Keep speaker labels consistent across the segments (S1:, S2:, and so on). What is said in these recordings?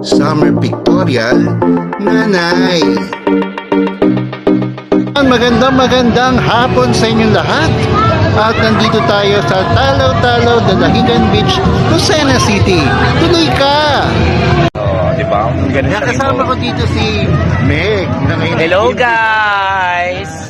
S1: Summer Pictorial Nanay. Magandang hapon sa inyong lahat. At nandito tayo sa Talaw-Talaw, Dalahigan Beach, Lucena City. Tuloy ka!
S2: Diba?
S1: Nakasama ko dito si Meg.
S2: Hello guys!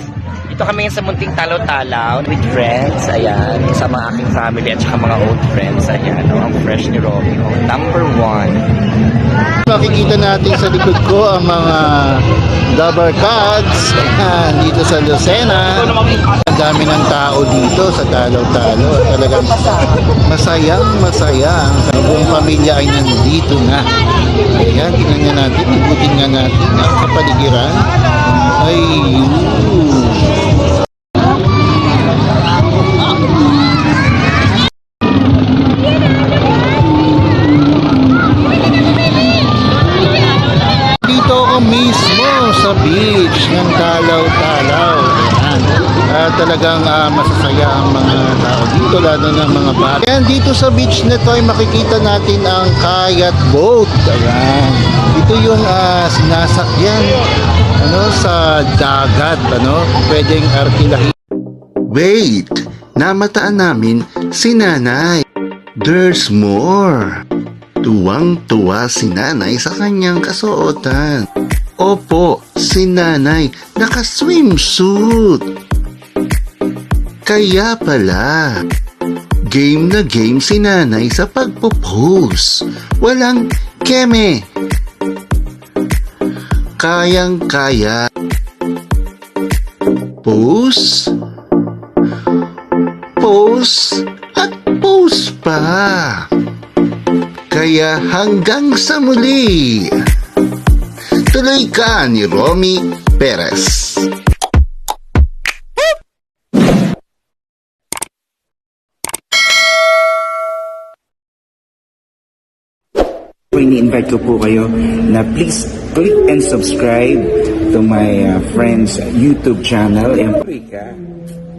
S2: Ito kami sa munting Talaw-Talaw with friends. Ayan, kasama aking family at saka mga old friends. Ayan, ang fresh ni Romeo. Number 1.
S1: Makikita natin sa likod ko ang mga Dabber Cats dito sa Lucena. Ang dami ng tao dito sa Talaw-Talaw. Talagang masaya. Ang buong pamilya ay nandito na. Ayan, tingnan nga natin, ibutin nga natin ang kapaligiran. Ayun. Dito ako mismo sa beach ng Talaw-Talaw. Ayan. Talagang masasaya ang mga tao dito, lalo ng mga bata. Ayan, dito sa beach na to ay makikita natin ang kayak boat. Ayan. Ito yung sinasakyan sa dagat, pwedeng arkilahin. Wait, namataan namin si Nanay. There's more. Tuwang-tuwa si Nanay sa kanyang kasuotan. Opo, si Nanay naka-swimsuit. Kaya pala, game na game si Nanay sa pagpo-pose. Walang keme. Kayang-kaya. Pose. Pose at pose pa. Kaya hanggang sa muli. Tuloy ka ni Romy Perez.
S3: Ini-invite ko po kayo na please click and subscribe to my friend's YouTube channel. Ayan po.